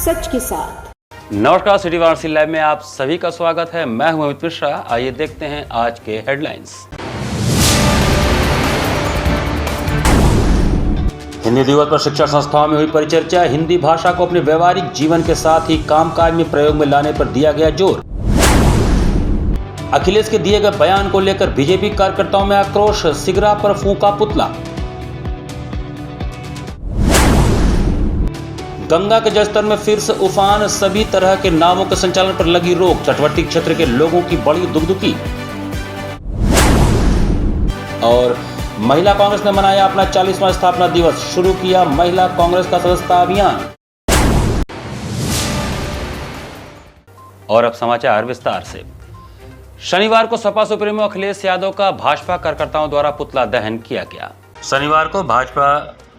सच के साथ। नमस्कार, सिटी वाराणसी लाइव में आप सभी का स्वागत है। मैं हूं अमित मिश्रा। आइए देखते हैं आज के हेडलाइंस। हिंदी दिवस पर शिक्षा संस्थाओं में हुई परिचर्चा। हिंदी भाषा को अपने व्यवहारिक जीवन के साथ ही कामकाज में प्रयोग में लाने पर दिया गया जोर। अखिलेश के दिए गए बयान को लेकर बीजेपी कार्यकर्ताओं में आक्रोश। सिगरा पर फूंका पुतला। गंगा के जलस्तर में फिर से उफान। सभी तरह के नावों के संचालन पर लगी रोक। तटवर्ती क्षेत्र के लोगों की बड़ी दुखदुखी। और महिला कांग्रेस ने मनाया अपना 40वां स्थापना दिवस। शुरू किया महिला कांग्रेस का सदस्यता अभियान। और अब समाचार विस्तार से। शनिवार को सपा सुप्रीमो अखिलेश यादव का भाजपा कार्यकर्ताओं द्वारा पुतला दहन किया गया। शनिवार को भाजपा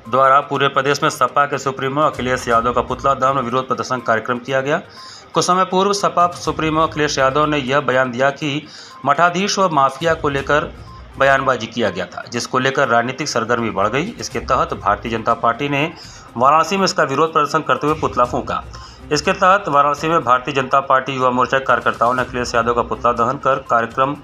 द्वारा पूरे प्रदेश में सपा के सुप्रीमो अखिलेश यादव का पुतला दहन और विरोध प्रदर्शन कार्यक्रम किया गया। कुछ समय पूर्व सपा सुप्रीमो अखिलेश यादव ने यह बयान दिया कि मठाधीश व माफिया को लेकर बयानबाजी किया गया था, जिसको लेकर राजनीतिक सरगर्मी बढ़ गई। इसके तहत भारतीय जनता पार्टी ने वाराणसी में इसका विरोध प्रदर्शन करते हुए पुतला फूंका। इसके तहत वाराणसी में भारतीय जनता पार्टी युवा मोर्चा कार्यकर्ताओं ने अखिलेश यादव का पुतला दहन कर कार्यक्रम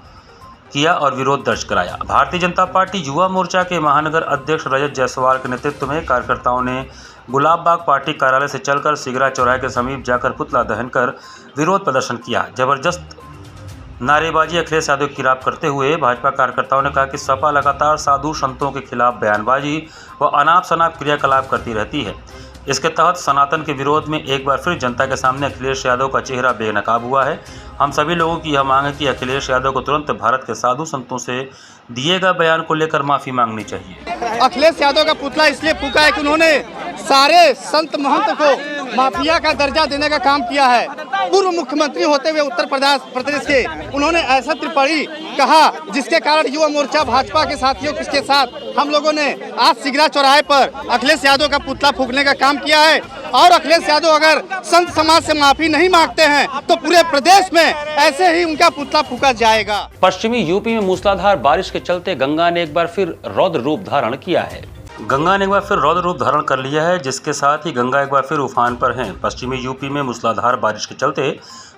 किया और विरोध दर्ज कराया। भारतीय जनता पार्टी युवा मोर्चा के महानगर अध्यक्ष रजत जायसवाल के नेतृत्व में कार्यकर्ताओं ने गुलाब बाग पार्टी कार्यालय से चलकर सिगरा चौराहे के समीप जाकर पुतला दहन कर विरोध प्रदर्शन किया। जबरदस्त नारेबाजी अखिलेश यादव के खिलाफ करते हुए भाजपा कार्यकर्ताओं ने कहा कि सपा लगातार साधु संतों के खिलाफ बयानबाजी व अनाप शनाप क्रियाकलाप करती रहती है। इसके तहत सनातन के विरोध में एक बार फिर जनता के सामने अखिलेश यादव का चेहरा बेनकाब हुआ है। हम सभी लोगों की यह मांग है कि अखिलेश यादव को तुरंत भारत के साधु संतों से दिए गए बयान को लेकर माफी मांगनी चाहिए। अखिलेश यादव का पुतला इसलिए फूंका है कि उन्होंने सारे संत महंत को माफिया का दर्जा देने का काम किया है। पूर्व मुख्यमंत्री होते हुए उत्तर प्रदेश के उन्होंने ऐसा टिप्पणी कहा जिसके कारण युवा मोर्चा भाजपा के साथियों के साथ हम लोगों ने आज सिगरा चौराहे पर अखिलेश यादव का पुतला फूंकने का काम किया है। और अखिलेश यादव अगर संत समाज से माफी नहीं मांगते हैं तो पूरे प्रदेश में ऐसे ही उनका पुतला फूंका जाएगा। पश्चिमी यूपी में मूसलाधार बारिश के चलते गंगा ने एक बार फिर रौद्र रूप धारण किया है। गंगा ने एक बार फिर रौद्र रूप धारण कर लिया है, जिसके साथ ही गंगा एक बार फिर उफान पर है। पश्चिमी यूपी में मूसलाधार बारिश के चलते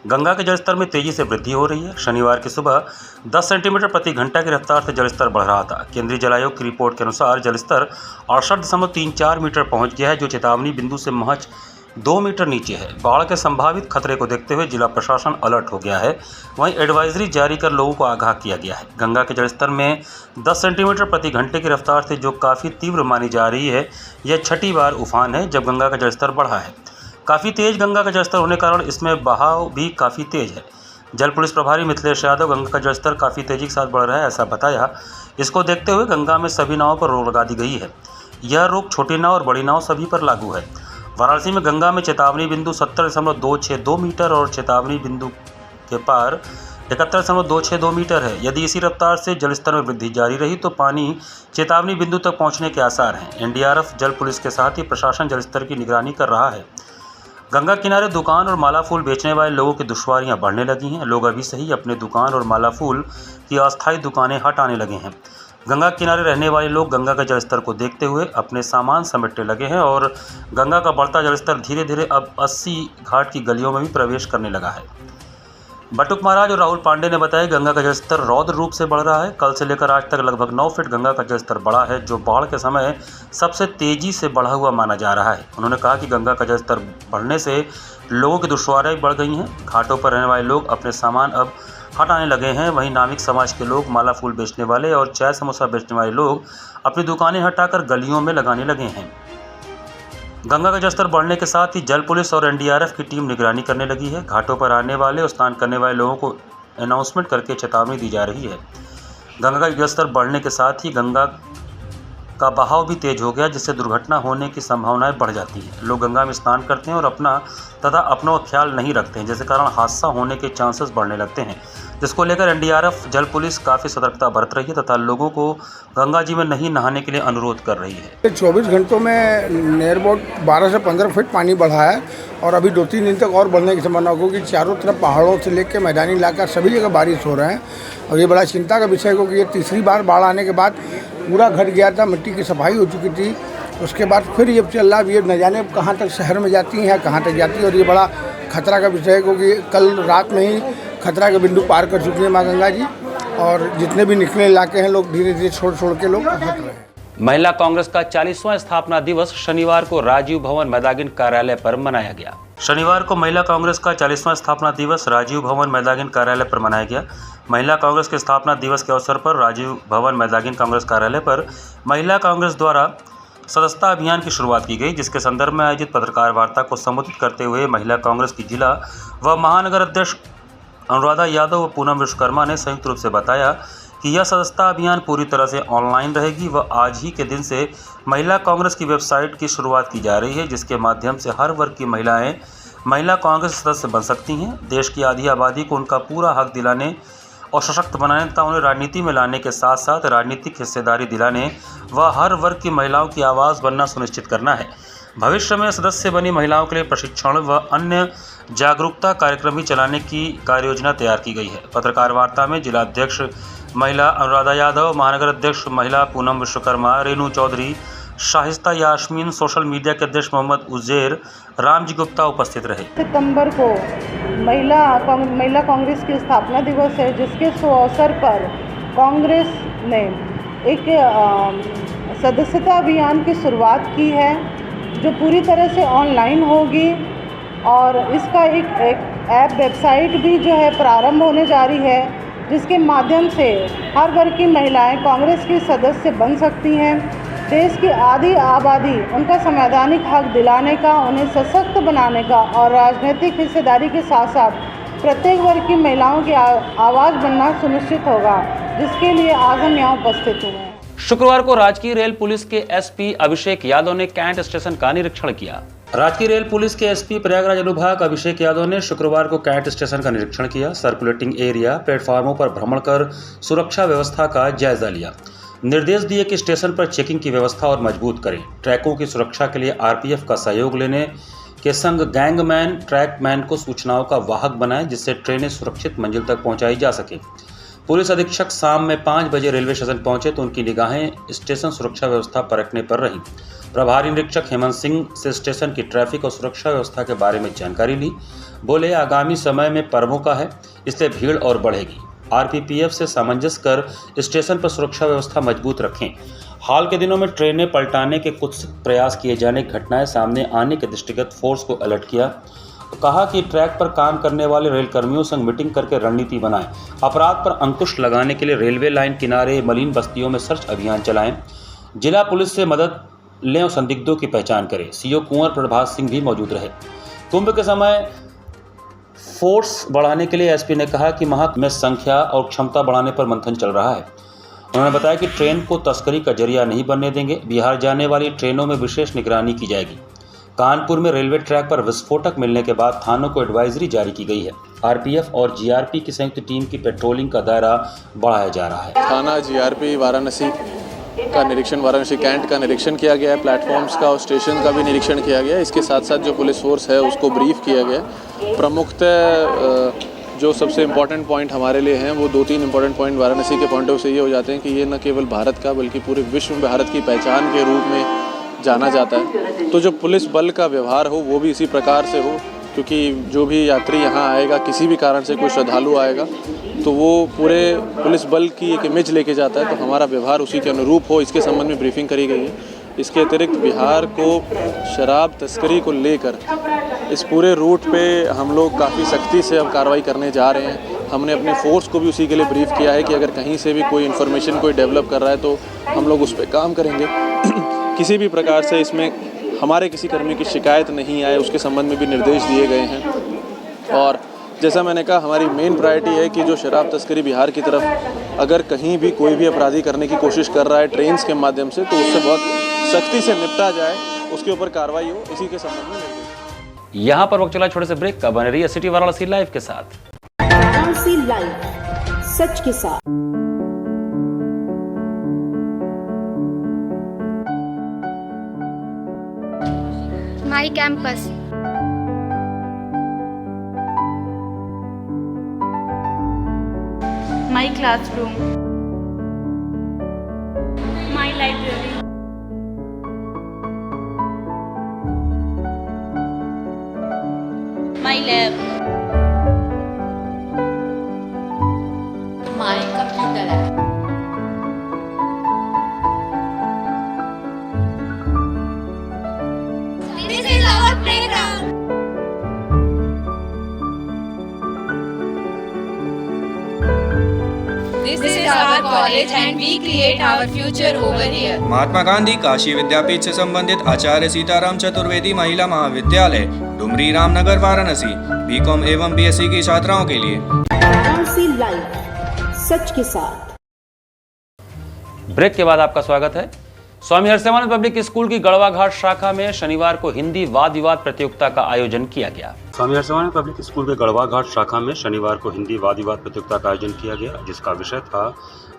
गंगा के जलस्तर में तेजी से वृद्धि हो रही है। शनिवार की सुबह 10 सेंटीमीटर प्रति घंटा की रफ्तार से जलस्तर बढ़ रहा था। केंद्रीय जल आयोग की रिपोर्ट के अनुसार जलस्तर 68.34 मीटर पहुंच गया है, जो चेतावनी बिंदु से महज 2 मीटर नीचे है। बाढ़ के संभावित खतरे को देखते हुए जिला प्रशासन अलर्ट हो गया है। वहीं एडवाइजरी जारी कर लोगों को आगाह किया गया है। गंगा के जलस्तर में 10 सेंटीमीटर प्रति घंटे की रफ्तार से जो काफ़ी तीव्र मानी जा रही है, यह छठी बार उफान है जब गंगा का जलस्तर बढ़ा है। काफ़ी तेज गंगा का जलस्तर होने के कारण इसमें बहाव भी काफ़ी तेज है। जल पुलिस प्रभारी मिथिलेश यादव गंगा का जलस्तर काफ़ी तेजी के साथ बढ़ रहा है ऐसा बताया। इसको देखते हुए गंगा में सभी नावों पर रोक लगा दी गई है। यह रोक छोटी नाव और बड़ी नाव सभी पर लागू है। वाराणसी में गंगा में चेतावनी बिंदु 70.262 मीटर और चेतावनी बिंदु के पार 71.262 मीटर है। यदि इसी रफ्तार से जलस्तर में वृद्धि जारी रही तो पानी चेतावनी बिंदु तक पहुंचने के आसार हैं। एनडीआरएफ, जल पुलिस के साथ ही प्रशासन जलस्तर की निगरानी कर रहा है। गंगा किनारे दुकान और माला फूल बेचने वाले लोगों की दुश्वारियां बढ़ने लगी हैं। लोग अभी से ही अपने दुकान और माला फूल की अस्थायी दुकानें हटाने लगे हैं। गंगा किनारे रहने वाले लोग गंगा के जलस्तर को देखते हुए अपने सामान समेटने लगे हैं और गंगा का बढ़ता जलस्तर धीरे धीरे अब 80 घाट की गलियों में भी प्रवेश करने लगा है। बटुक महाराज और राहुल पांडे ने बताया गंगा का जलस्तर रौद्र रूप से बढ़ रहा है। कल से लेकर आज तक लगभग 9 फीट गंगा का जलस्तर बढ़ा है, जो बाढ़ के समय सबसे तेजी से बढ़ा हुआ माना जा रहा है। उन्होंने कहा कि गंगा का जलस्तर बढ़ने से लोगों की दुश्वारियां बढ़ गई हैं। घाटों पर रहने वाले लोग अपने सामान अब हटाने लगे हैं। वहीं नाविक समाज के लोग, माला फूल बेचने वाले और चाय समोसा बेचने वाले लोग अपनी दुकानें हटाकर गलियों में लगाने लगे हैं। गंगा का जलस्तर बढ़ने के साथ ही जल पुलिस और एनडीआरएफ की टीम निगरानी करने लगी है। घाटों पर आने वाले और स्नान करने वाले लोगों को अनाउंसमेंट करके चेतावनी दी जा रही है। गंगा का जलस्तर बढ़ने के साथ ही गंगा का बहाव भी तेज हो गया, जिससे दुर्घटना होने की संभावनाएं बढ़ जाती हैं। लोग गंगा में स्नान करते हैं और अपना तथा अपनों का ख्याल नहीं रखते हैं, जिसके कारण हादसा होने के चांसेस बढ़ने लगते हैं, जिसको लेकर एनडीआरएफ, जल पुलिस काफ़ी सतर्कता बरत रही है तथा लोगों को गंगा जी में नहीं नहाने के लिए अनुरोध कर रही है। 24 घंटों में नियर अबाउट 12 से 15 फीट पानी बढ़ा है और अभी 2-3 दिन तक और बढ़ने की संभावना होगी। चारों तरफ पहाड़ों से लेकर मैदानी इलाका सभी जगह बारिश हो रहे हैं और ये बड़ा चिंता का विषय है, क्योंकि ये तीसरी बार बाढ़ आने के बाद पूरा घट गया था, मिट्टी की सफाई हो चुकी थी उसके बाद फिर ये चल रहा, अब ये न जाने कहाँ तक शहर में जाती हैं, कहाँ तक जाती है, और ये बड़ा खतरा का विषय है, क्योंकि कल रात में ही खतरा का बिंदु पार कर चुकी है माँ गंगा जी, और जितने भी निचले इलाके हैं लोग धीरे धीरे छोड़ के लोग हट रहे हैं। महिला कांग्रेस का 40वां स्थापना दिवस शनिवार को राजीव भवन मैदागिन कार्यालय पर मनाया गया। शनिवार को महिला कांग्रेस का 40वां स्थापना दिवस राजीव भवन मैदागिन कार्यालय पर मनाया गया। महिला कांग्रेस के स्थापना दिवस के अवसर पर राजीव भवन मैदागिन कांग्रेस कार्यालय पर महिला कांग्रेस द्वारा सदस्यता अभियान की शुरुआत की गई, जिसके संदर्भ में आयोजित पत्रकार वार्ता को संबोधित करते हुए महिला कांग्रेस की जिला व महानगर अध्यक्ष अनुराधा यादव व पूनम विश्वकर्मा ने संयुक्त रूप से बताया कि यह सदस्यता अभियान पूरी तरह से ऑनलाइन रहेगी व आज ही के दिन से महिला कांग्रेस की वेबसाइट की शुरुआत की जा रही है, जिसके माध्यम से हर वर्ग की महिलाएं महिला कांग्रेस सदस्य बन सकती हैं। देश की आधी आबादी को उनका पूरा हक दिलाने और सशक्त बनाने तथा उन्हें राजनीति में लाने के साथ साथ राजनीतिक हिस्सेदारी दिलाने व हर वर्ग की महिलाओं की आवाज़ बनना सुनिश्चित करना है। भविष्य में सदस्य बनी महिलाओं के लिए प्रशिक्षण व अन्य जागरूकता कार्यक्रम भी चलाने की कार्ययोजना तैयार की गई है। पत्रकार वार्ता में जिला अध्यक्ष महिला अनुराधा यादव, महानगर अध्यक्ष महिला पूनम विश्वकर्मा, रेणु चौधरी, शाहिस्ता यास्मीन, सोशल मीडिया के अध्यक्ष मोहम्मद उजैर, रामजी गुप्ता उपस्थित रहे। सितंबर को महिला कांग्रेस की स्थापना दिवस है, जिसके अवसर पर कांग्रेस ने एक सदस्यता अभियान की शुरुआत की है, जो पूरी तरह से ऑनलाइन होगी और इसका एक ऐप वेबसाइट भी जो है प्रारंभ होने जा रही है, जिसके माध्यम से हर वर्ग की महिलाएं कांग्रेस की सदस्य बन सकती हैं। देश की आधी आबादी उनका संवैधानिक हक दिलाने का, उन्हें सशक्त बनाने का और राजनीतिक हिस्सेदारी के साथ साथ प्रत्येक वर्ग की महिलाओं की आवाज़ बनना सुनिश्चित होगा, जिसके लिए आज हम यहाँ उपस्थित हुए हैं। शुक्रवार को राजकीय रेल पुलिस के एसपी अभिषेक यादव ने कैंट स्टेशन का निरीक्षण किया। राजकीय रेल पुलिस के एसपी प्रयागराज अनुभाग अभिषेक यादव ने शुक्रवार को कैंट स्टेशन का निरीक्षण किया। सर्कुलेटिंग एरिया, प्लेटफार्मों पर भ्रमण कर सुरक्षा व्यवस्था का जायजा लिया। निर्देश दिए कि स्टेशन पर चेकिंग की व्यवस्था और मजबूत करें। ट्रैकों की सुरक्षा के लिए आरपीएफ का सहयोग लेने के संग गैंगमैन, ट्रैकमैन को सूचनाओं का वाहक बनाएं, जिससे ट्रेनें सुरक्षित मंजिल तक पहुंचाई जा सके। पुलिस अधीक्षक शाम में 5 बजे रेलवे स्टेशन पहुंचे तो उनकी निगाहें स्टेशन सुरक्षा व्यवस्था परखने पर रहीं। प्रभारी निरीक्षक हेमंत सिंह से स्टेशन की ट्रैफिक और सुरक्षा व्यवस्था के बारे में जानकारी ली। बोले, आगामी समय में पर्वों का है, इसलिए भीड़ और बढ़ेगी। आरपीएफ से सामंजस्य कर स्टेशन पर सुरक्षा व्यवस्था मजबूत रखें। हाल के दिनों में ट्रेनें पलटाने के कुछ प्रयास किए जाने की घटनाएं सामने आने के दृष्टिगत फोर्स को अलर्ट किया। कहा कि ट्रैक पर काम करने वाले रेल कर्मियों संग मीटिंग करके रणनीति बनाएं। अपराध पर अंकुश लगाने के लिए रेलवे लाइन किनारे मलिन बस्तियों में सर्च अभियान चलाएं। जिला पुलिस से मदद लें और संदिग्धों की पहचान करें। सीओ कुंवर प्रभास सिंह भी मौजूद रहे। कुंभ के समय फोर्स बढ़ाने के लिए एसपी ने कहा कि माह में संख्या और क्षमता बढ़ाने पर मंथन चल रहा है। उन्होंने बताया कि ट्रेन को तस्करी का जरिया नहीं बनने देंगे। बिहार जाने वाली ट्रेनों में विशेष निगरानी की जाएगी। कानपुर में रेलवे ट्रैक पर विस्फोटक मिलने के बाद थानों को एडवाइजरी जारी की गई है। आरपीएफ और जीआरपी की संयुक्त टीम की पेट्रोलिंग का दायरा बढ़ाया जा रहा है। थाना जीआरपी वाराणसी का निरीक्षण, वाराणसी कैंट का निरीक्षण किया गया है। प्लेटफॉर्म्स का और स्टेशन का भी निरीक्षण किया गया है। इसके साथ साथ जो पुलिस फोर्स है उसको ब्रीफ किया गया। प्रमुखतः जो सबसे इम्पॉर्टेंट पॉइंट हमारे लिए हैं वो 2-3 इम्पॉर्टेंट पॉइंट वाराणसी के पॉइंट ऑफ से ये हो जाते हैं कि ये न केवल भारत का बल्कि पूरे विश्व में भारत की पहचान के रूप में जाना जाता है। तो जो पुलिस बल का व्यवहार हो वो भी इसी प्रकार से हो, क्योंकि जो भी यात्री यहाँ आएगा, किसी भी कारण से कोई श्रद्धालु आएगा तो वो पूरे पुलिस बल की एक इमेज लेके जाता है, तो हमारा व्यवहार उसी के अनुरूप हो, इसके संबंध में ब्रीफिंग करी गई है। इसके अतिरिक्त बिहार को शराब तस्करी को लेकर इस पूरे रूट पे हम लोग काफ़ी सख्ती से अब कार्रवाई करने जा रहे हैं। हमने अपने फोर्स को भी उसी के लिए ब्रीफ किया है कि अगर कहीं से भी कोई इन्फॉर्मेशन कोई डेवलप कर रहा है तो हम लोग उस पर काम करेंगे। किसी भी प्रकार से इसमें हमारे किसी कर्मी की शिकायत नहीं आए उसके संबंध में भी निर्देश दिए गए हैं। और जैसा मैंने कहा, हमारी मेन प्रायोरिटी है कि जो शराब तस्करी बिहार की तरफ अगर कहीं भी कोई भी अपराधी करने की कोशिश कर रहा है ट्रेन्स के माध्यम से, तो उससे बहुत सख्ती से निपटा जाए, उसके ऊपर कार्रवाई हो, इसी के संबंध में। यहाँ पर वक्त चला छोटे से ब्रेक का। बने रहिए सिटी वाराणसी लाइव के साथ। वाराणसी लाइव, सच के साथ। My campus, my classroom, my library, है my computer app. This is our playground. This is our college and we create our future over here. Mahatma Gandhi Kashi विद्यापीठ से संबंधित आचार्य सीताराम चतुर्वेदी महिला महाविद्यालय डुमरी रामनगर वाराणसी बीकॉम एवं बीएससी की छात्राओं के लिए वाराणसी लाइव सच के साथ। ब्रेक के बाद आपका स्वागत है। स्वामी हर्षिवानंद पब्लिक स्कूल की गढ़वा घाट शाखा में शनिवार को हिंदी वाद विवाद प्रतियोगिता का आयोजन किया गया। स्वामी हर्षिवानंद पब्लिक स्कूल के गढ़वा घाट शाखा में शनिवार को हिंदी वाद विवाद प्रतियोगिता का आयोजन किया गया, जिसका विषय था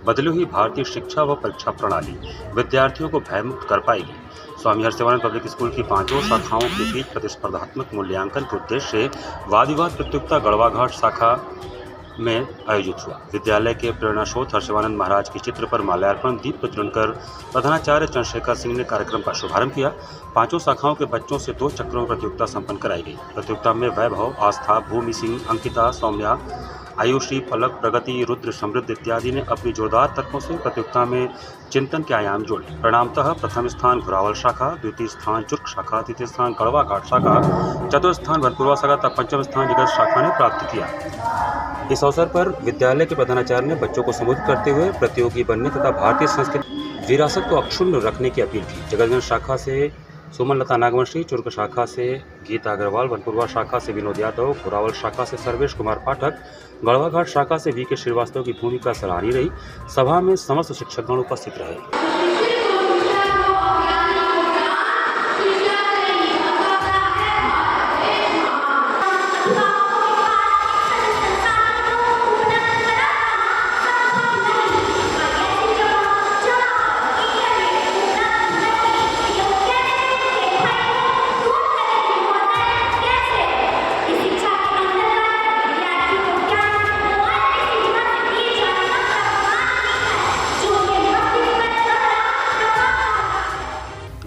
बदली हुई भारतीय शिक्षा व परीक्षा प्रणाली विद्यार्थियों को भयमुक्त कर पाएगी। स्वामी हर्षिवानंद पब्लिक स्कूल की 5 शाखाओं के बीच प्रतिस्पर्धात्मक मूल्यांकन के उद्देश्य से वाद विवाद प्रतियोगिता गढ़वा घाट शाखा में आयोजित हुआ। विद्यालय के प्रेरणा स्रोत हर्षिवानंद महाराज के चित्र पर माल्यार्पण दीप प्रज्वलन कर प्रधानाचार्य चंद्रशेखर सिंह ने कार्यक्रम का शुभारंभ किया। 5 शाखाओं के बच्चों से 2 चक्रों में प्रतियोगिता संपन्न कराई गई। प्रतियोगिता में वैभव, आस्था, भूमि सिंह, अंकिता, सौम्या, आयुषी, फलक, प्रगति, रुद्र, समृद्ध इत्यादि ने अपनी जोरदार तर्कों से प्रतियोगिता में चिंतन के आयाम जोड़े। परिणामतः प्रथम स्थान घुरावल शाखा, द्वितीय स्थान चुर्क शाखा, तृतीय स्थान गढ़वा घाट शाखा, चतुर्थ स्थान भरपूरवा शाखा तथा पंचम स्थान जगत शाखा ने प्राप्त किया। इस अवसर पर विद्यालय के प्रधानाचार्य ने बच्चों को संबोधित करते हुए प्रतियोगी बनने तथा भारतीय संस्कृति विरासत को अक्षुण्ण रखने की अपील की। जगतगंज शाखा से सुमन लता नागवंशी, चुर्क शाखा से गीता अग्रवाल, वनपुरवा शाखा से विनोद यादव, घुरावल शाखा से सर्वेश कुमार पाठक, गढ़वा घाट शाखा से वी के श्रीवास्तव की भूमिका सराहनीय रही। सभा में समस्त शिक्षकगण उपस्थित रहे।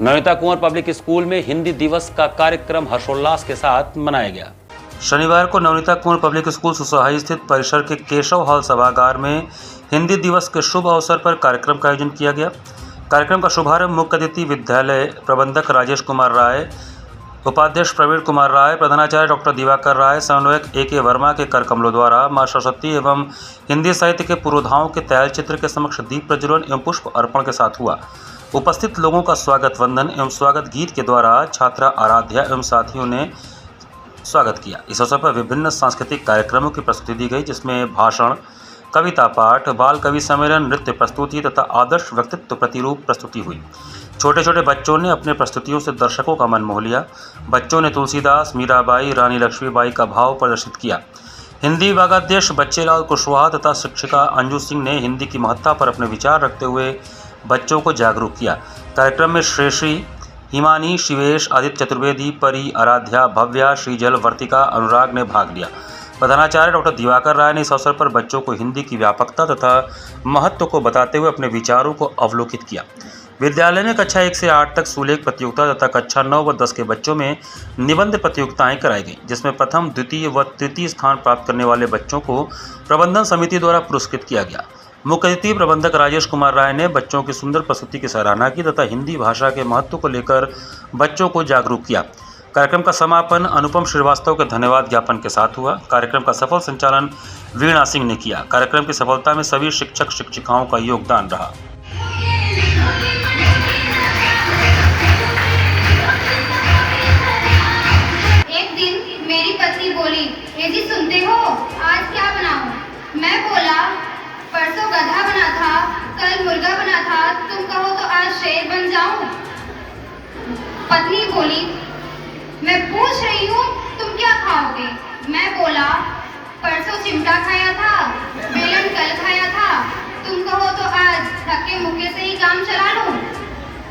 नवनीता कुंवर पब्लिक स्कूल में हिंदी दिवस का कार्यक्रम हर्षोल्लास के साथ मनाया गया। शनिवार को नवनीता कुंवर पब्लिक स्कूल सुसहाई स्थित परिसर के केशव हॉल सभागार में हिंदी दिवस के शुभ अवसर पर कार्यक्रम का आयोजन किया गया। कार्यक्रम का शुभारंभ मुख्य अतिथि विद्यालय प्रबंधक राजेश कुमार राय, उपाध्यक्ष प्रवीण कुमार राय, प्रधानाचार्य डॉक्टर दिवाकर राय, समन्वयक AK वर्मा के कर कमलों द्वारा मां सरस्वती एवं हिंदी साहित्य के पुरोधाओं के तैल चित्र के समक्ष दीप प्रज्वलन एवं पुष्प अर्पण के साथ हुआ। उपस्थित लोगों का स्वागत वंदन एवं स्वागत गीत के द्वारा छात्रा आराध्या एवं साथियों ने स्वागत किया। इस अवसर पर विभिन्न सांस्कृतिक कार्यक्रमों की प्रस्तुति दी गई, जिसमें भाषण, कविता पाठ, बाल कवि सम्मेलन, नृत्य प्रस्तुति तथा आदर्श व्यक्तित्व प्रतिरूप प्रस्तुति हुई। छोटे छोटे बच्चों ने अपने प्रस्तुतियों से दर्शकों का मन मोह लिया। बच्चों ने तुलसीदास, मीराबाई, रानी लक्ष्मीबाई का भाव प्रदर्शित किया। हिंदी विभागाध्यक्ष बच्चेलाल कुशवाहा तथा शिक्षिका अंजू सिंह ने हिंदी की महत्ता पर अपने विचार रखते हुए बच्चों को जागरूक किया। कार्यक्रम में श्रेयसी, हिमानी, शिवेश, आदित्य चतुर्वेदी, परी, आराध्या, भव्या, श्रीजल, वर्तिका, अनुराग ने भाग लिया। प्रधानाचार्य डॉक्टर दिवाकर राय ने इस अवसर पर बच्चों को हिंदी की व्यापकता तथा महत्व को बताते हुए अपने विचारों को अवलोकित किया। विद्यालय में कक्षा 1 से 8 तक सुलेख प्रतियोगिता तथा कक्षा 9 व 10 के बच्चों में निबंध प्रतियोगिताएं कराई गई, जिसमें प्रथम, द्वितीय व तृतीय स्थान प्राप्त करने वाले बच्चों को प्रबंधन समिति द्वारा पुरस्कृत किया गया। मुख्य अतिथि प्रबंधक राजेश कुमार राय ने बच्चों की सुंदर प्रस्तुति की सराहना की तथा हिंदी भाषा के महत्व को लेकर बच्चों को जागरूक किया। कार्यक्रम का समापन अनुपम श्रीवास्तव के धन्यवाद ज्ञापन के साथ हुआ। कार्यक्रम का सफल संचालन वीणा सिंह ने किया। कार्यक्रम की सफलता में सभी शिक्षक शिक्षिकाओं का योगदान रहा। एक दिन मेरी पत्नी बोली, "ए जी सुनते हो, आज क्या बनाऊं?" मैं बोला, "परसों गधा बना था, कल मुर्गा बना था, तुम कहो तो आज शेर बन जाऊं?" पत्नी बोली, "मैं पूछ रही हूँ तुम क्या खाओगे?" मैं बोला, "परसों चिमटा खाया था, बेलन कल खाया था, तुम कहो तो आज धक्के मुक्के से ही काम चला लूं?"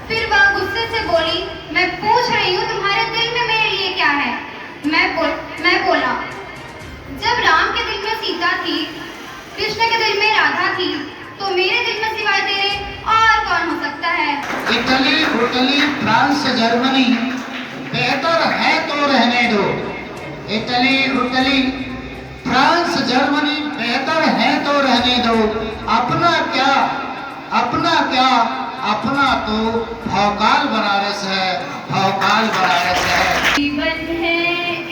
फिर वह गुस्से से बोली, "मैं पूछ रही हूँ तुम्हारे दिल में मेरे लिए क्या है?" मैं बोला, "जब राम के दिल में सीता थी, कृष्ण के दिल में राधा थी, तो मेरे दिल में सिवाय तेरे और कौन हो सकता है?" इटली, फ्रांस, जर्मनी बेहतर है तो रहने दो, इटली, उटली, फ्रांस, जर्मनी बेहतर है तो रहने दो। अपना क्या, अपना तो भौकाल बनारस है, भौकाल बनारस है। जीवन है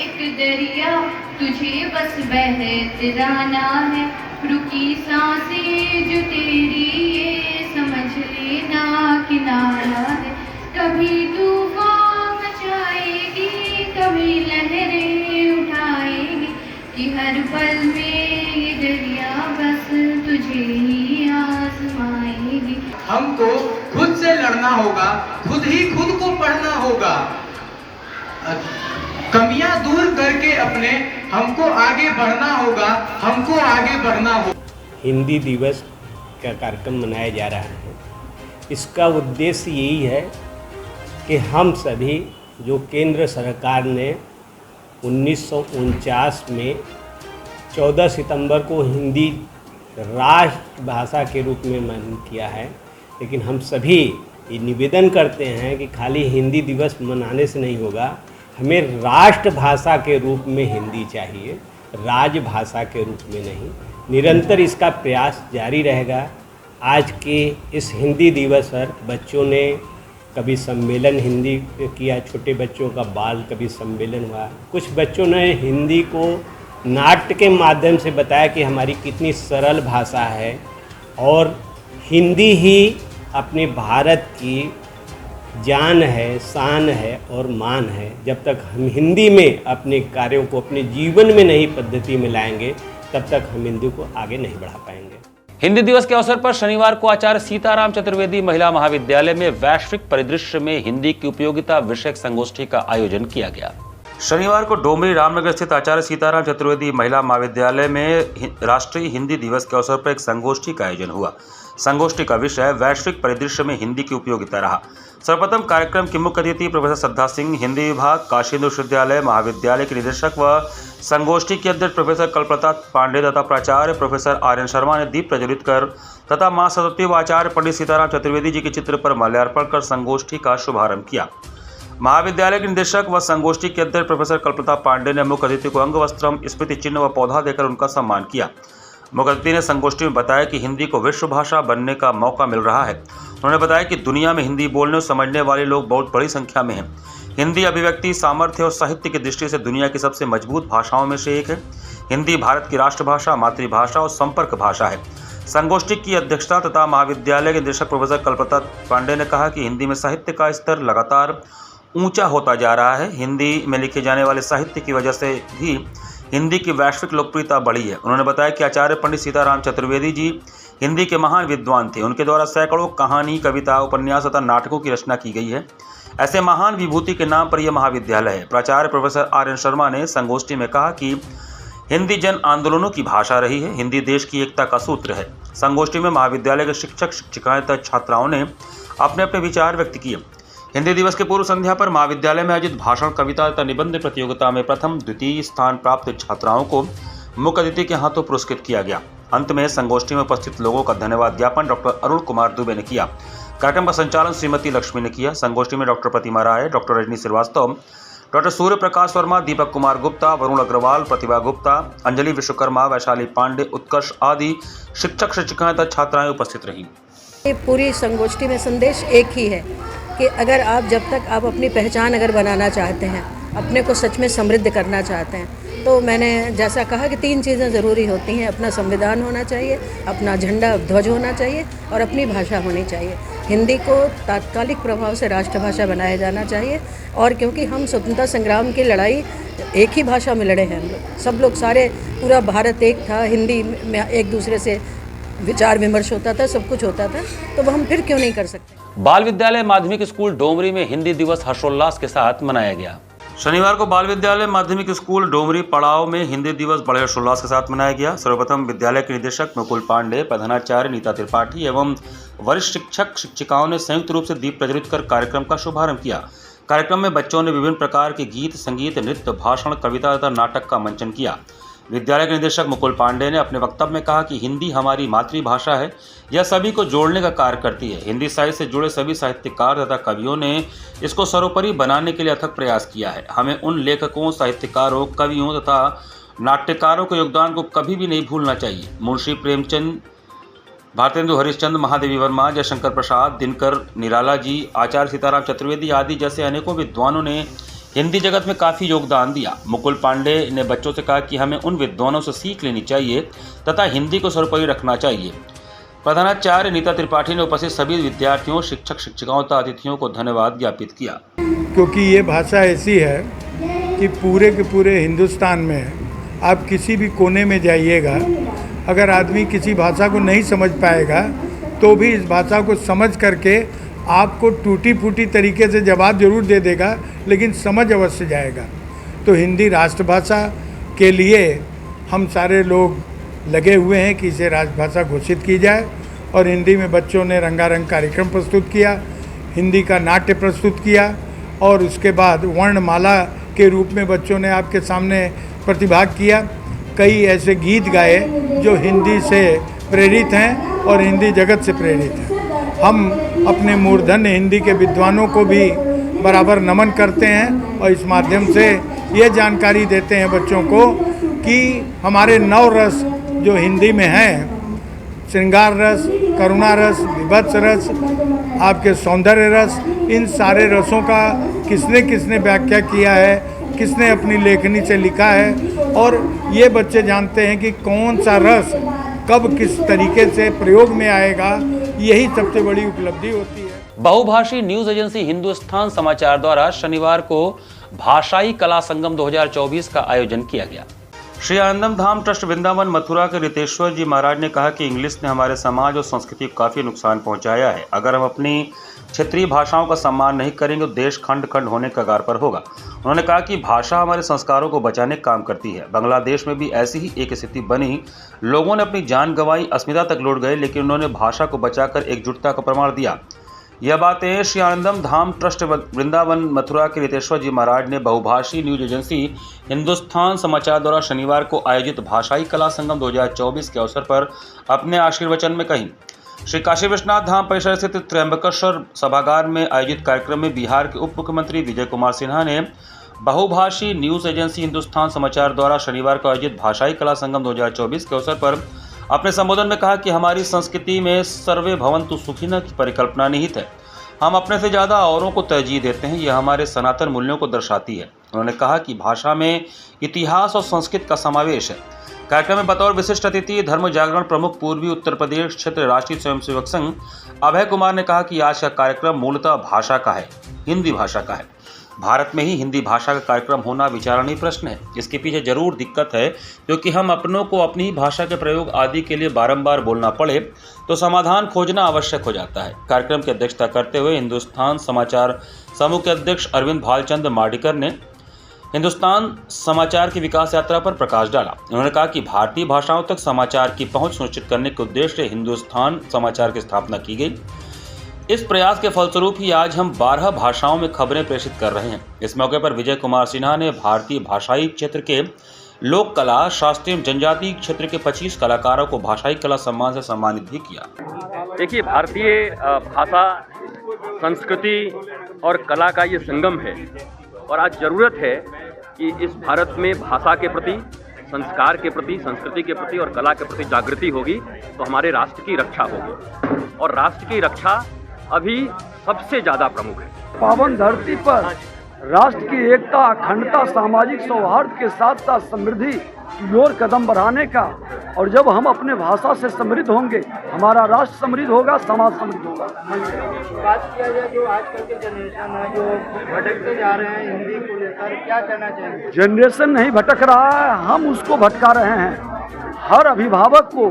एक दरिया, तुझे बस बहते जाना है। रुकी सांसें जो तेरी ये समझ लेना किनारा है। कभी तूफान मचाएगी, कभी लहरें उठाएगी, कि हर पल में ये दरिया बस तुझे ही आजमाएगी। हमको खुद से लड़ना होगा, खुद ही खुद को पढ़ना होगा, कमियां दूर करके अपने हमको आगे बढ़ना होगा, हमको आगे बढ़ना होगा। हिंदी दिवस का कार्यक्रम मनाया जा रहा है। इसका उद्देश्य यही है कि हम सभी जो केंद्र सरकार ने 1949 में 14 सितंबर को हिंदी राष्ट्रभाषा के रूप में मान्य किया है, लेकिन हम सभी ये निवेदन करते हैं कि खाली हिंदी दिवस मनाने से नहीं होगा, हमें राष्ट्रभाषा के रूप में हिंदी चाहिए, राजभाषा के रूप में नहीं। निरंतर इसका प्रयास जारी रहेगा। आज के इस हिंदी दिवस पर बच्चों ने कभी सम्मेलन हिंदी किया, छोटे बच्चों का बाल कभी सम्मेलन हुआ, कुछ बच्चों ने हिंदी को नाट्य के माध्यम से बताया कि हमारी कितनी सरल भाषा है और हिंदी ही अपने भारत की जान है, शान है और मान है। जब तक हम हिंदी में अपने कार्यों को अपने जीवन में नई पद्धति में लाएंगे, तब तक हम हिंदी को आगे नहीं बढ़ा पाएंगे। हिंदी दिवस के अवसर पर शनिवार को आचार्य सीताराम चतुर्वेदी महिला महाविद्यालय में वैश्विक परिदृश्य में हिंदी की उपयोगिता विषयक संगोष्ठी का आयोजन किया गया। शनिवार को डोमरी रामनगर स्थित आचार्य सीताराम चतुर्वेदी महिला महाविद्यालय में राष्ट्रीय हिंदी दिवस के अवसर पर एक संगोष्ठी का आयोजन हुआ। संगोष्ठी का विषय वैश्विक परिदृश्य में हिंदी की उपयोगिता रहा। सर्वप्रथम कार्यक्रम की मुख्य अतिथि प्रोफेसर श्रद्धा सिंह, हिंदी विभाग, काशी हिंदू विश्वविद्यालय महाविद्यालय के निदेशक व संगोष्ठी के अध्यक्ष प्रोफेसर कल्पलता पांडे तथा प्राचार्य प्रोफेसर आर्यन शर्मा ने दीप प्रज्वलित कर तथा मां सरस्वती व आचार्य पंडित सीताराम चतुर्वेदी जी के चित्र पर माल्यार्पण कर संगोष्ठी का शुभारंभ किया। महाविद्यालय के निदेशक व संगोष्ठी के अध्यक्ष प्रोफेसर कल्पलता पांडे ने मुख्य अतिथि को अंग वस्त्रम, स्मृति चिन्ह व पौधा देकर उनका सम्मान किया। मुख्य अतिथि ने संगोष्ठी में बताया कि हिंदी को विश्व भाषा बनने का मौका मिल रहा है। उन्होंने बताया कि दुनिया में हिंदी बोलने और समझने वाले लोग बहुत बड़ी संख्या में हैं। हिंदी अभिव्यक्ति, सामर्थ्य और साहित्य की दृष्टि से दुनिया की सबसे मजबूत भाषाओं में से एक है। हिंदी भारत की राष्ट्रभाषा, मातृभाषा और संपर्क भाषा है। संगोष्ठी की अध्यक्षता तथा महाविद्यालय के निदेशक प्रोफेसर कल्पलता पांडे ने कहा कि हिंदी में साहित्य का स्तर लगातार ऊंचा होता जा रहा है। हिंदी में लिखे जाने वाले साहित्य की वजह से भी हिंदी की वैश्विक लोकप्रियता बढ़ी है। उन्होंने बताया कि आचार्य पंडित सीताराम चतुर्वेदी जी हिंदी के महान विद्वान थे। उनके द्वारा सैकड़ों कहानी, कविता, उपन्यास तथा नाटकों की रचना की गई है। ऐसे महान विभूति के नाम पर यह महाविद्यालय है। प्राचार्य प्रोफेसर आर्यन शर्मा ने संगोष्ठी में कहा कि हिंदी जन आंदोलनों की भाषा रही है। हिंदी देश की एकता का सूत्र है। संगोष्ठी में महाविद्यालय के शिक्षक, शिक्षिकाएं तथा छात्राओं ने अपने अपने विचार व्यक्त किए। हिंदी दिवस के पूर्व संध्या पर महाविद्यालय में आयोजित भाषण, कविता तथा निबंध प्रतियोगिता में प्रथम, द्वितीय स्थान प्राप्त छात्राओं को मुख्य अतिथि के हाथों पुरस्कृत किया गया। अंत में संगोष्ठी में उपस्थित लोगों का धन्यवाद ज्ञापन डॉक्टर अरुण कुमार दुबे ने किया। कार्यक्रम का संचालन श्रीमती लक्ष्मी ने किया। संगोष्ठी में डॉक्टर प्रतिमा राय, डॉक्टर रजनी श्रीवास्तव, डॉक्टर सूर्य प्रकाश वर्मा, दीपक कुमार गुप्ता, वरुण अग्रवाल, प्रतिभा गुप्ता, अंजलि विश्वकर्मा, वैशाली पांडे, उत्कर्ष आदि शिक्षक, शिक्षिकाएं तथा छात्राएं उपस्थित रहीं। पूरी संगोष्ठी में संदेश एक ही है कि अगर आप जब तक आप अपनी पहचान अगर बनाना चाहते हैं, अपने को सच में समृद्ध करना चाहते हैं, तो मैंने जैसा कहा कि 3 चीज़ें ज़रूरी होती हैं। अपना संविधान होना चाहिए, अपना झंडा ध्वज होना चाहिए और अपनी भाषा होनी चाहिए। हिंदी को तात्कालिक प्रभाव से राष्ट्रभाषा बनाया जाना चाहिए। और क्योंकि हम स्वतंत्रता संग्राम की लड़ाई एक ही भाषा में लड़े हैं, हम लोग सब लोग, सारे पूरा भारत एक था। हिंदी में एक दूसरे से विचार विमर्श होता था, सब कुछ होता था, तो हम फिर क्यों नहीं कर सकते। बाल विद्यालय माध्यमिक स्कूल डोमरी में हिंदी दिवस हर्षोल्लास के साथ मनाया गया। शनिवार को बाल विद्यालय माध्यमिक स्कूल डोमरी पड़ाव में हिंदी दिवस बड़े हर्षोल्लास के साथ मनाया गया। सर्वप्रथम विद्यालय के निदेशक मुकुल पांडे, प्रधानाचार्य नीता त्रिपाठी एवं वरिष्ठ शिक्षक, शिक्षिकाओं ने संयुक्त रूप से दीप प्रज्वलित कर कार्यक्रम का शुभारंभ किया। कार्यक्रम में बच्चों ने विभिन्न प्रकार के गीत, संगीत, नृत्य, भाषण, कविता तथा नाटक का मंचन किया। विद्यालय के निदेशक मुकुल पांडे ने अपने वक्तव्य में कहा कि हिंदी हमारी मातृभाषा है, यह सभी को जोड़ने का कार्य करती है। हिंदी साहित्य से जुड़े सभी साहित्यकार तथा कवियों ने इसको सर्वोपरि बनाने के लिए अथक प्रयास किया है। हमें उन लेखकों, साहित्यकारों, कवियों तथा नाट्यकारों के योगदान को कभी भी नहीं भूलना चाहिए। मुंशी प्रेमचंद, भारतेंदु हरिश्चंद्र, महादेवी वर्मा, जयशंकर प्रसाद, दिनकर निराला जी, आचार्य सीताराम चतुर्वेदी आदि जैसे अनेकों विद्वानों ने हिंदी जगत में काफ़ी योगदान दिया। मुकुल पांडे ने बच्चों से कहा कि हमें उन विद्वानों से सीख लेनी चाहिए तथा हिंदी को सर्वोपरि रखना चाहिए। प्रधानाचार्य नीता त्रिपाठी ने उपस्थित सभी विद्यार्थियों, शिक्षक, शिक्षिकाओं तथा अतिथियों को धन्यवाद ज्ञापित किया। क्योंकि ये भाषा ऐसी है कि पूरे के पूरे हिंदुस्तान में आप किसी भी कोने में जाइएगा, अगर आदमी किसी भाषा को नहीं समझ पाएगा तो भी इस भाषा को समझ करके आपको टूटी फूटी तरीके से जवाब जरूर दे देगा, लेकिन समझ अवश्य जाएगा। तो हिंदी राष्ट्रभाषा के लिए हम सारे लोग लगे हुए हैं कि इसे राष्ट्रभाषा घोषित की जाए और हिंदी में बच्चों ने रंगारंग कार्यक्रम प्रस्तुत किया, हिंदी का नाट्य प्रस्तुत किया और उसके बाद वर्णमाला के रूप में बच्चों ने आपके सामने प्रतिभाग किया। कई ऐसे गीत गाए जो हिंदी से प्रेरित हैं और हिंदी जगत से प्रेरित हैं। हम अपने मूर्धन्य हिंदी के विद्वानों को भी बराबर नमन करते हैं और इस माध्यम से ये जानकारी देते हैं बच्चों को कि हमारे 9 रस जो हिंदी में हैं, श्रृंगार रस, करुणा रस, विभत्स रस, आपके सौंदर्य रस, इन सारे रसों का किसने किसने व्याख्या किया है, किसने अपनी लेखनी से लिखा है और ये बच्चे जानते हैं कि कौन सा रस कब किस तरीके से प्रयोग में आएगा। यही सबसे बड़ी उपलब्धि होती है। बहुभाषी न्यूज एजेंसी हिंदुस्तान समाचार द्वारा शनिवार को भाषाई कला संगम 2024 का आयोजन किया गया। श्री आनंदम धाम ट्रस्ट वृंदावन मथुरा के रितेश्वर जी महाराज ने कहा कि इंग्लिश ने हमारे समाज और संस्कृति को काफ़ी नुकसान पहुंचाया है। अगर हम अपनी क्षेत्रीय भाषाओं का सम्मान नहीं करेंगे तो देश खंड खंड होने के कगार पर होगा। उन्होंने कहा कि भाषा हमारे संस्कारों को बचाने का काम करती है। बांग्लादेश में भी ऐसी ही एक स्थिति बनी, लोगों ने अपनी जान गंवाई, अस्मिता तक लौट गए, लेकिन उन्होंने भाषा को बचाकर एकजुटता का प्रमाण दिया। यह बातें श्री आनंदम धाम ट्रस्ट वृंदावन मथुरा के रितेश्वर जी महाराज ने बहुभाषी न्यूज एजेंसी हिंदुस्तान समाचार द्वारा शनिवार को आयोजित भाषाई कला संगम 2024 के अवसर पर अपने आशीर्वचन में कही। श्री काशी विश्वनाथ धाम परिसर स्थित त्र्यंबकेश्वर सभागार में आयोजित कार्यक्रम में बिहार के उप मुख्यमंत्री विजय कुमार सिन्हा ने बहुभाषी न्यूज एजेंसी हिंदुस्तान समाचार द्वारा शनिवार को आयोजित भाषाई कला संगम 2024 के अवसर पर अपने संबोधन में कहा कि हमारी संस्कृति में सर्वे भवन्तु सुखिनः की परिकल्पना निहित है। हम अपने से ज़्यादा औरों को तरजीह देते हैं, यह हमारे सनातन मूल्यों को दर्शाती है। उन्होंने कहा कि भाषा में इतिहास और संस्कृत का समावेश है। कार्यक्रम में बतौर विशिष्ट अतिथि धर्म जागरण प्रमुख पूर्वी उत्तर प्रदेश क्षेत्र राष्ट्रीय स्वयंसेवक संघ अभय कुमार ने कहा कि आज का कार्यक्रम मूलतः भाषा का है, हिंदी भाषा का है। भारत में ही हिंदी भाषा का कार्यक्रम होना विचारणीय प्रश्न है। इसके पीछे जरूर दिक्कत है, क्योंकि हम अपनों को अपनी ही भाषा के प्रयोग आदि के लिए बारंबार बोलना पड़े तो समाधान खोजना आवश्यक हो जाता है। कार्यक्रम की अध्यक्षता करते हुए हिंदुस्तान समाचार समूह के अध्यक्ष अरविंद भालचंद्र मार्डिकर ने हिंदुस्तान समाचार की विकास यात्रा पर प्रकाश डाला। उन्होंने कहा कि भारतीय भाषाओं तक समाचार की पहुंच सुनिश्चित करने के उद्देश्य से हिंदुस्तान समाचार की स्थापना की गई। इस प्रयास के फलस्वरूप ही आज हम 12 भाषाओं में खबरें प्रेषित कर रहे हैं। इस मौके पर विजय कुमार सिन्हा ने भारतीय भाषाई क्षेत्र के लोक कला, शास्त्रीय जनजातीय क्षेत्र के 25 कलाकारों को भाषाई कला सम्मान से सम्मानित भी किया। देखिए, भारतीय भाषा, संस्कृति और कला का ये संगम है और आज ज़रूरत है कि इस भारत में भाषा के प्रति, संस्कार के प्रति, संस्कृति के प्रति और कला के प्रति जागृति होगी तो हमारे राष्ट्र की रक्षा होगी। और राष्ट्र की रक्षा अभी सबसे ज़्यादा प्रमुख है। पावन धरती पर राष्ट्र की एकता, अखंडता, सामाजिक सौहार्द के साथ साथ समृद्धि की ओर कदम बढ़ाने का, और जब हम अपने भाषा से समृद्ध होंगे हमारा राष्ट्र समृद्ध होगा, समाज समृद्ध होगा। बात किया जाए जो आजकल के जनरेशन है जो भटकते जा रहे हैं हिंदी को लेकर, क्या कहना चाहेंगे? जनरेशन नहीं भटक रहा है, हम उसको भटका रहे हैं। हर अभिभावक को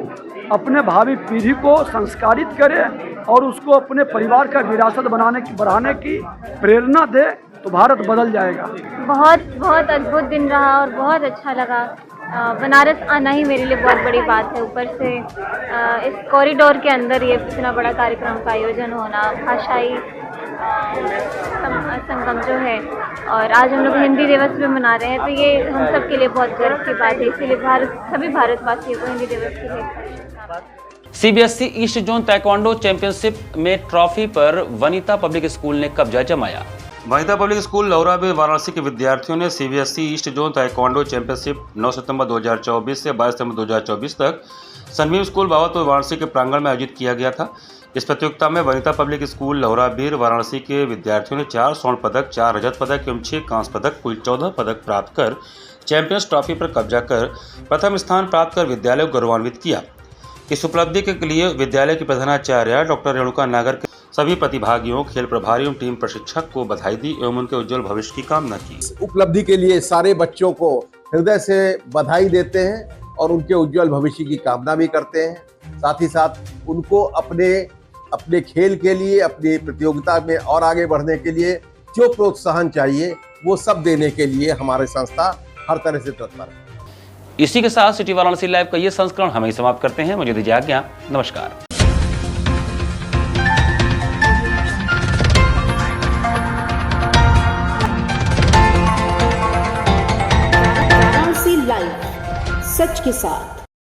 अपने भावी पीढ़ी को संस्कारित करे और उसको अपने परिवार का विरासत बढ़ाने की प्रेरणा दे तो भारत बदल जाएगा। बहुत अद्भुत दिन रहा और बहुत अच्छा लगा। बनारस आना ही मेरे लिए बहुत बड़ी बात है। ऊपर से इस कॉरिडोर के अंदर ये इतना बड़ा कार्यक्रम का आयोजन होना, भाषाई संगम जो है, और आज हम लोग हिंदी दिवस भी मना रहे हैं, तो ये हम सब के लिए बहुत गर्व की बात है। इसीलिए सभी भारतवासियों को हिंदी दिवस की शुभकामनाएं। CBSE east zone taekwondo championship में ट्रॉफी पर वनिता पब्लिक स्कूल ने कब्जा जमाया। वनिता पब्लिक स्कूल लौराबे वाराणसी के विद्यार्थियों ने CBSE east zone taekwondo championship 9 सितंबर 2024 से 22 सितंबर 2024 तक सनवीर स्कूल बावतपुर वाराणसी के प्रांगण में आयोजित किया गया था। इस प्रतियोगिता में वनिता पब्लिक स्कूल लौराबीर वाराणसी के विद्यार्थियों ने 4 स्वर्ण पदक, 4 रजत पदक एवं 6 कांस्य पदक, कुल 14 पदक प्राप्त कर चैंपियंस ट्रॉफी पर कब्जा कर प्रथम स्थान प्राप्त कर विद्यालय को गौरवान्वित किया। इस उपलब्धि के लिए विद्यालय की प्रधानाचार्य डॉक्टर रेणुका नागर के सभी प्रतिभागियों, खेल प्रभारियों, टीम प्रशिक्षक को बधाई दी एवं उनके उज्जवल भविष्य की कामना की। उपलब्धि के लिए सारे बच्चों को हृदय से बधाई देते हैं और उनके उज्जवल भविष्य की कामना भी करते हैं। साथ ही साथ उनको अपने खेल के लिए, अपनी प्रतियोगिता में और आगे बढ़ने के लिए जो प्रोत्साहन चाहिए वो सब देने के लिए हमारी संस्था हर तरह से तत्पर है। इसी के साथ सिटी वाराणसी लाइव का ये संस्करण हम ही समाप्त करते हैं। मुझे दीजिए आज्ञा, नमस्कार। वाराणसी लाइव, सच के साथ।